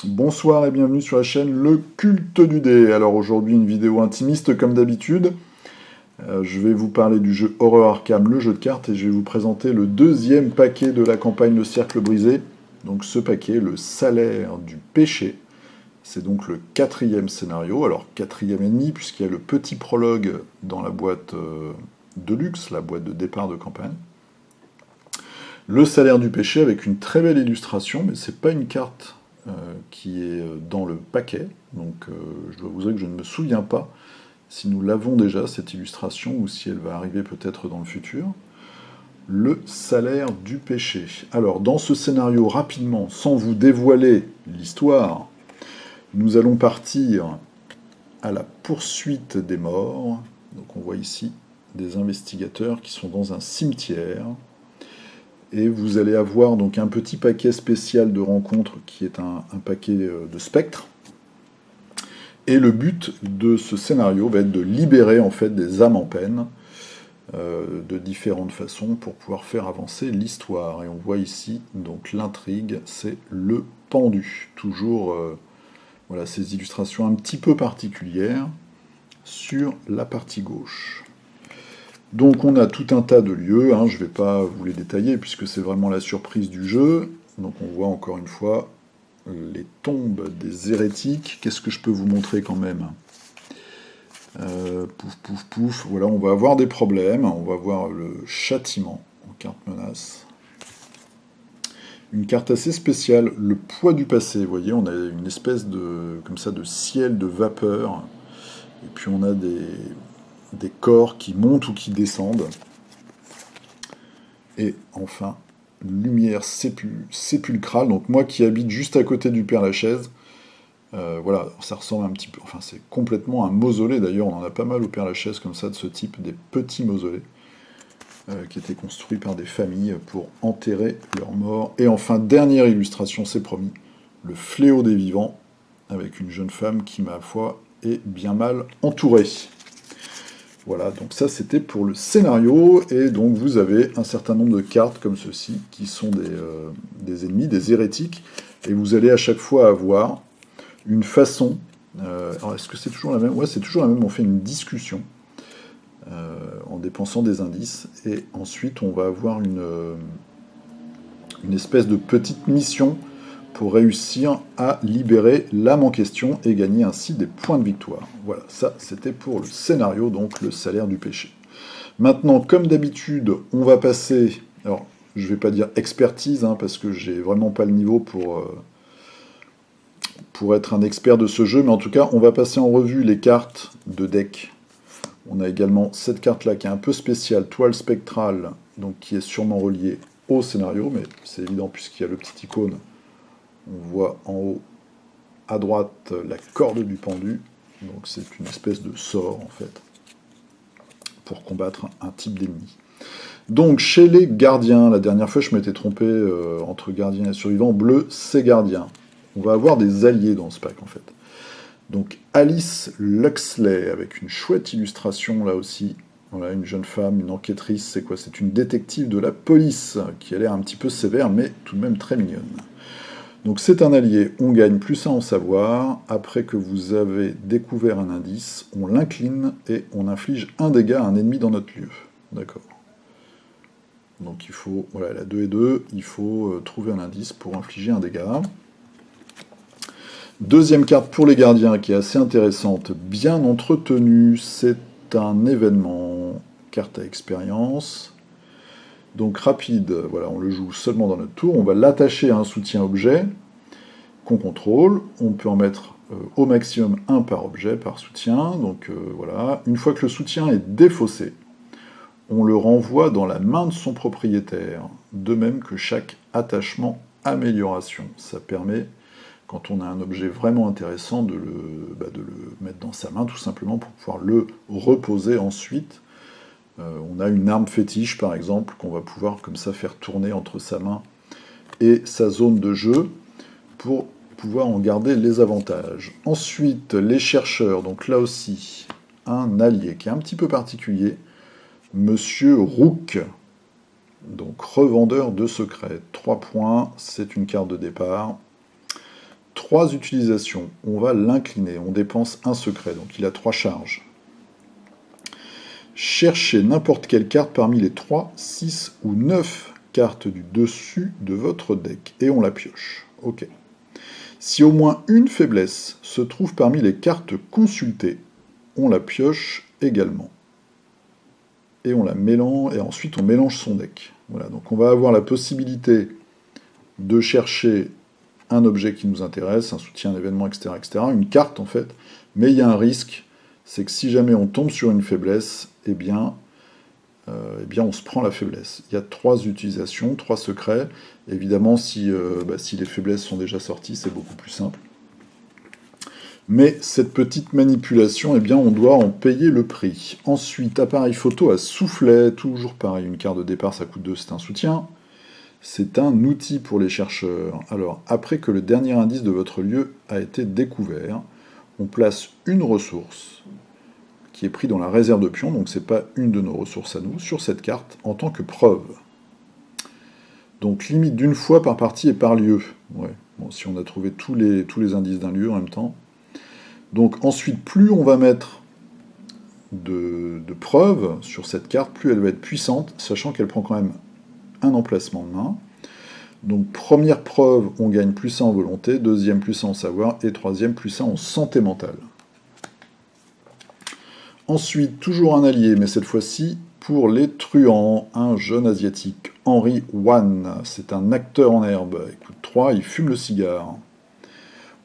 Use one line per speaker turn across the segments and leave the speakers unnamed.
Bonsoir et bienvenue sur la chaîne Le Culte du Dé. Alors aujourd'hui une vidéo intimiste comme d'habitude. Je vais vous parler du jeu Horror Arkham, le jeu de cartes, et je vais vous présenter le deuxième paquet de la campagne Le Cercle Brisé. Donc ce paquet, le Salaire du Péché. C'est donc le quatrième scénario, alors quatrième et demi, puisqu'il y a le petit prologue dans la boîte de luxe, la boîte de départ de campagne. Le Salaire du Péché avec une très belle illustration, mais c'est pas une carte qui est dans le paquet, donc je dois vous dire que je ne me souviens pas si nous l'avons déjà, cette illustration, ou si elle va arriver peut-être dans le futur. Le Salaire du Péché. Alors, dans ce scénario, rapidement, sans vous dévoiler l'histoire, nous allons partir à la poursuite des morts. Donc on voit ici des investigateurs qui sont dans un cimetière. Et vous allez avoir donc un petit paquet spécial de rencontres qui est un paquet de spectres. Et le but de ce scénario va être de libérer en fait des âmes en peine de différentes façons pour pouvoir faire avancer l'histoire. Et on voit ici donc l'intrigue, c'est le pendu. Toujours voilà, ces illustrations un petit peu particulières sur la partie gauche. Donc on a tout un tas de lieux, je ne vais pas vous les détailler puisque c'est vraiment la surprise du jeu. Donc on voit encore une fois les tombes des hérétiques. Qu'est-ce que je peux vous montrer quand même? Pouf, pouf, pouf. Voilà, on va avoir des problèmes. On va voir le châtiment en carte menace. Une carte assez spéciale, le poids du passé. Vous voyez, on a une espèce de, comme ça, de ciel de vapeur. Et puis on a des corps qui montent ou qui descendent. Et enfin, lumière sépulcrale. Donc moi qui habite juste à côté du Père-Lachaise, voilà, ça ressemble un petit peu, enfin c'est complètement un mausolée, d'ailleurs on en a pas mal au Père-Lachaise comme ça, de ce type, des petits mausolées, qui étaient construits par des familles pour enterrer leurs morts. Et enfin, dernière illustration, c'est promis, le fléau des vivants, avec une jeune femme qui, ma foi, est bien mal entourée. Voilà, donc ça c'était pour le scénario, et donc vous avez un certain nombre de cartes comme ceci, qui sont des ennemis, des hérétiques, et vous allez à chaque fois avoir une façon... alors est-ce que c'est toujours la même? Ouais, c'est toujours la même, on fait une discussion en dépensant des indices, et ensuite on va avoir une espèce de petite mission pour réussir à libérer l'âme en question et gagner ainsi des points de victoire. Voilà, ça c'était pour le scénario, donc le salaire du péché. Maintenant, comme d'habitude, on va passer... Alors, je ne vais pas dire expertise, parce que j'ai vraiment pas le niveau pour être un expert de ce jeu, mais en tout cas, on va passer en revue les cartes de deck. On a également cette carte-là qui est un peu spéciale, toile spectrale, donc qui est sûrement reliée au scénario, mais c'est évident puisqu'il y a le petit icône. On voit en haut, à droite, la corde du pendu. Donc c'est une espèce de sort, en fait, pour combattre un type d'ennemi. Donc chez les gardiens, la dernière fois je m'étais trompé entre gardien et survivant, bleu c'est gardien. On va avoir des alliés dans ce pack, en fait. Donc Alice Luxley, avec une chouette illustration là aussi. Voilà, une jeune femme, une enquêtrice, c'est quoi? C'est une détective de la police, qui a l'air un petit peu sévère, mais tout de même très mignonne. Donc c'est un allié, on gagne plus à en savoir. Après que vous avez découvert un indice, on l'incline et on inflige un dégât à un ennemi dans notre lieu. D'accord. Donc il faut, voilà, la 2 et 2, il faut trouver un indice pour infliger un dégât. Deuxième carte pour les gardiens qui est assez intéressante, bien entretenue, c'est un événement, carte à expérience. Donc rapide, voilà, on le joue seulement dans notre tour, on va l'attacher à un soutien-objet qu'on contrôle, on peut en mettre au maximum un par objet, par soutien, donc voilà. Une fois que le soutien est défaussé, on le renvoie dans la main de son propriétaire, de même que chaque attachement amélioration. Ça permet, quand on a un objet vraiment intéressant, de le mettre dans sa main, tout simplement pour pouvoir le reposer ensuite. On a une arme fétiche, par exemple, qu'on va pouvoir comme ça faire tourner entre sa main et sa zone de jeu pour pouvoir en garder les avantages. Ensuite, les chercheurs, donc là aussi, un allié qui est un petit peu particulier, Monsieur Rook, donc revendeur de secrets. 3 points, c'est une carte de départ. 3 utilisations. On va l'incliner, on dépense un secret, donc il a 3 charges. Cherchez n'importe quelle carte parmi les 3, 6 ou 9 cartes du dessus de votre deck, et on la pioche. Ok. Si au moins une faiblesse se trouve parmi les cartes consultées, on la pioche également. Et on la mélange, et ensuite on mélange son deck. Voilà, donc on va avoir la possibilité de chercher un objet qui nous intéresse, un soutien, un événement, etc., etc., une carte en fait, mais il y a un risque, c'est que si jamais on tombe sur une faiblesse, eh bien on se prend la faiblesse. Il y a 3 utilisations, 3 secrets. Évidemment, si les faiblesses sont déjà sorties, c'est beaucoup plus simple. Mais cette petite manipulation, eh bien, on doit en payer le prix. Ensuite, appareil photo à soufflet, toujours pareil, une carte de départ, ça coûte 2, c'est un soutien. C'est un outil pour les chercheurs. Alors, après que le dernier indice de votre lieu a été découvert, on place une ressource qui est prise dans la réserve de pions, donc c'est pas une de nos ressources à nous, sur cette carte en tant que preuve. Donc limite d'une fois par partie et par lieu. Ouais. Bon, si on a trouvé tous les indices d'un lieu en même temps. Donc ensuite, plus on va mettre de preuves sur cette carte, plus elle va être puissante, sachant qu'elle prend quand même un emplacement de main. Donc première preuve, on gagne +1 en volonté, deuxième +1 en savoir, et troisième +1 en santé mentale. Ensuite, toujours un allié, mais cette fois-ci pour les truands, un jeune asiatique, Henry Wan. C'est un acteur en herbe, il coûte 3, il fume le cigare.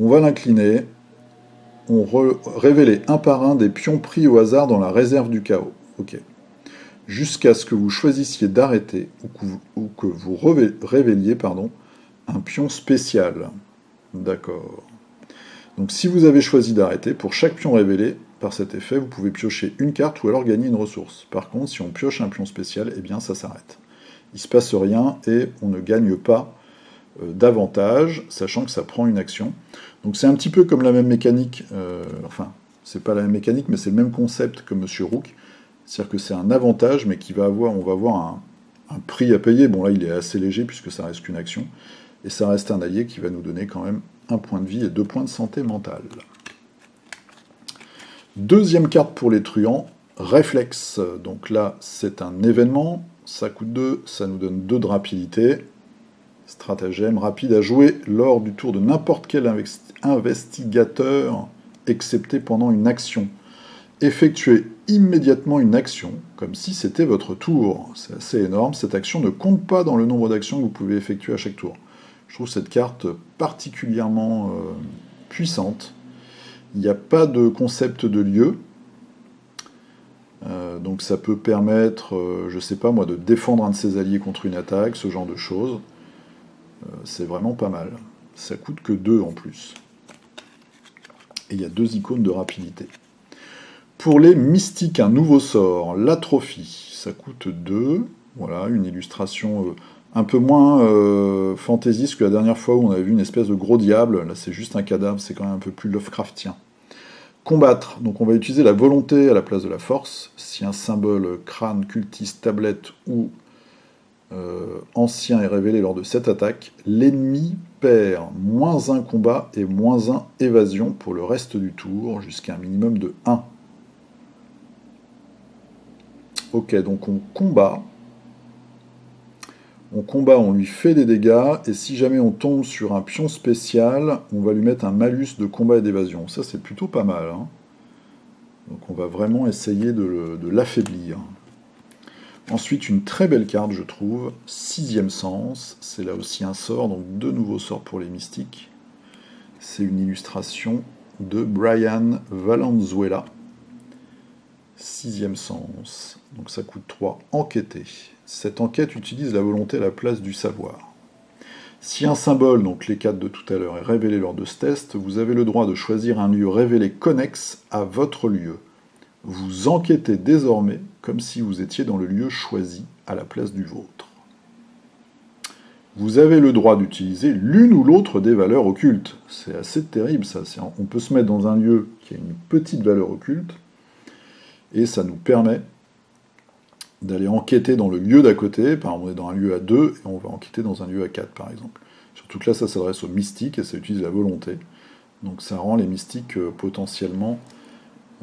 On va l'incliner. On révéler un par un des pions pris au hasard dans la réserve du chaos. Ok. Jusqu'à ce que vous choisissiez d'arrêter ou que vous révéliez un pion spécial. D'accord. Donc si vous avez choisi d'arrêter, pour chaque pion révélé par cet effet, vous pouvez piocher une carte ou alors gagner une ressource. Par contre, si on pioche un pion spécial, eh bien ça s'arrête. Il ne se passe rien et on ne gagne pas davantage, sachant que ça prend une action. Donc c'est un petit peu comme la même mécanique, c'est pas la même mécanique, mais c'est le même concept que Monsieur Rook. C'est-à-dire que c'est un avantage, mais on va avoir un prix à payer. Bon là, il est assez léger puisque ça reste qu'une action. Et ça reste un allié qui va nous donner quand même 1 point de vie et 2 points de santé mentale. Deuxième carte pour les truands, réflexe. Donc là, c'est un événement, ça coûte 2, ça nous donne 2 de rapidité. Stratagème rapide à jouer lors du tour de n'importe quel investigateur, excepté pendant une action. Effectuez immédiatement une action, comme si c'était votre tour. C'est assez énorme, cette action ne compte pas dans le nombre d'actions que vous pouvez effectuer à chaque tour. Je trouve cette carte particulièrement puissante. Il n'y a pas de concept de lieu, donc ça peut permettre, je sais pas moi, de défendre un de ses alliés contre une attaque, ce genre de choses. C'est vraiment pas mal. Ça coûte que 2 en plus. Et il y a 2 icônes de rapidité. Pour les mystiques, un nouveau sort, l'atrophie. Ça coûte 2. Voilà, une illustration un peu moins fantaisiste que la dernière fois où on avait vu une espèce de gros diable. Là, c'est juste un cadavre, c'est quand même un peu plus Lovecraftien. Combattre. Donc on va utiliser la volonté à la place de la force. Si un symbole, crâne, cultiste, tablette ou ancien est révélé lors de cette attaque, l'ennemi perd -1 combat et -1 évasion pour le reste du tour, jusqu'à un minimum de 1. Ok, donc on combat, on lui fait des dégâts, et si jamais on tombe sur un pion spécial, on va lui mettre un malus de combat et d'évasion. Ça, c'est plutôt pas mal. Hein. Donc on va vraiment essayer de l'affaiblir. Ensuite, une très belle carte, je trouve, 6e sens, c'est là aussi un sort, donc 2 nouveaux sorts pour les mystiques. C'est une illustration de Brian Valenzuela. 6e sens, donc ça coûte 3, enquêter. Cette enquête utilise la volonté à la place du savoir. Si un symbole, donc les 4 de tout à l'heure, est révélé lors de ce test, vous avez le droit de choisir un lieu révélé connexe à votre lieu. Vous enquêtez désormais comme si vous étiez dans le lieu choisi à la place du vôtre. Vous avez le droit d'utiliser l'une ou l'autre des valeurs occultes. C'est assez terrible ça. On peut se mettre dans un lieu qui a une petite valeur occulte, et ça nous permet d'aller enquêter dans le lieu d'à côté. Par exemple, on est dans un lieu à 2, et on va enquêter dans un lieu à 4, par exemple. Surtout que là, ça s'adresse aux mystiques, et ça utilise la volonté. Donc ça rend les mystiques potentiellement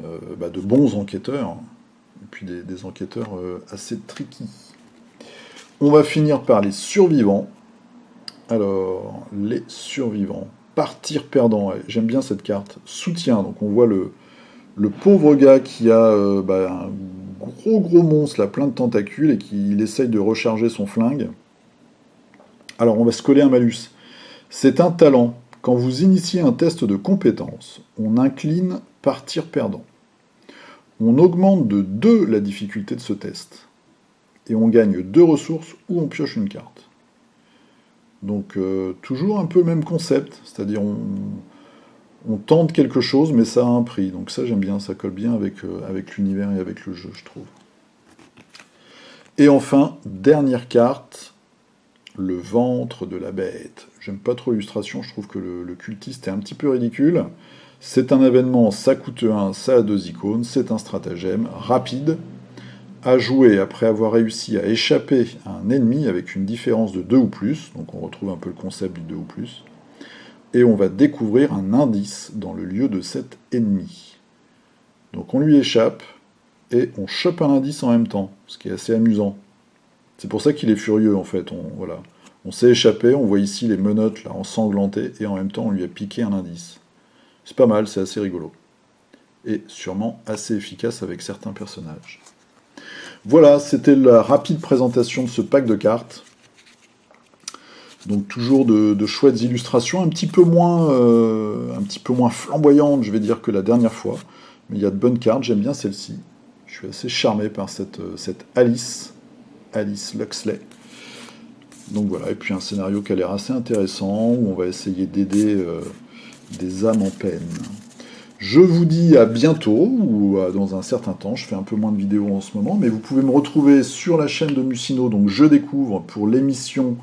de bons enquêteurs, et puis des enquêteurs assez tricky. On va finir par les survivants. Alors, les survivants. Partir perdant, ouais, j'aime bien cette carte. Soutien, donc on voit le pauvre gars qui a un gros monstre, là, plein de tentacules, et qui essaye de recharger son flingue. Alors on va se coller un malus. C'est un talent. Quand vous initiez un test de compétence, on incline partir perdant. On augmente de 2 la difficulté de ce test. Et on gagne 2 ressources ou on pioche une carte. Donc toujours un peu le même concept, c'est-à-dire on tente quelque chose mais ça a un prix. Donc ça j'aime bien, ça colle bien avec l'univers et avec le jeu, je trouve. Et enfin, dernière carte, le ventre de la bête. J'aime pas trop l'illustration, je trouve que le cultiste est un petit peu ridicule. C'est un événement, ça coûte 1, ça a 2 icônes, c'est un stratagème rapide, à jouer après avoir réussi à échapper à un ennemi avec une différence de 2 ou plus, donc on retrouve un peu le concept du 2 ou plus, et on va découvrir un indice dans le lieu de cet ennemi. Donc on lui échappe, et on chope un indice en même temps, ce qui est assez amusant. C'est pour ça qu'il est furieux en fait, on s'est échappé, on voit ici les menottes là ensanglantées, et en même temps on lui a piqué un indice. C'est pas mal, c'est assez rigolo. Et sûrement assez efficace avec certains personnages. Voilà, c'était la rapide présentation de ce pack de cartes. Donc toujours de chouettes illustrations, un petit peu moins flamboyantes, je vais dire, que la dernière fois. Mais il y a de bonnes cartes, j'aime bien celle-ci. Je suis assez charmé par cette Alice Luxley. Donc voilà, et puis un scénario qui a l'air assez intéressant, où on va essayer d'aider des âmes en peine. Je vous dis à bientôt, ou dans un certain temps, je fais un peu moins de vidéos en ce moment, mais vous pouvez me retrouver sur la chaîne de Mussino, donc Je Découvre, pour l'émission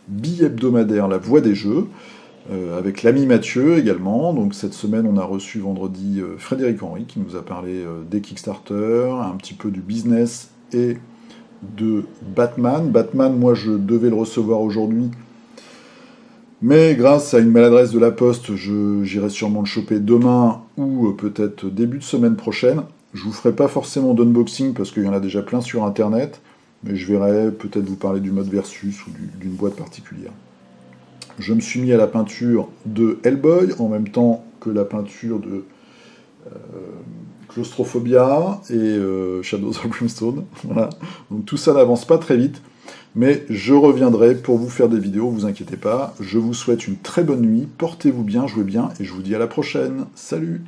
bi-hebdomadaire La Voix des Jeux, avec l'ami Mathieu également. Donc cette semaine, on a reçu vendredi Frédéric Henry, qui nous a parlé des Kickstarter, un petit peu du business et de Batman. Batman, moi je devais le recevoir aujourd'hui, mais grâce à une maladresse de la poste, j'irai sûrement le choper demain ou peut-être début de semaine prochaine. Je vous ferai pas forcément d'unboxing parce qu'il y en a déjà plein sur internet, mais je verrai peut-être vous parler du mode versus ou d'une boîte particulière. Je me suis mis à la peinture de Hellboy en même temps que la peinture de Claustrophobia et Shadows of Brimstone. Voilà. Donc tout ça n'avance pas très vite. Mais je reviendrai pour vous faire des vidéos, vous inquiétez pas. Je vous souhaite une très bonne nuit, portez-vous bien, jouez bien, et je vous dis à la prochaine. Salut!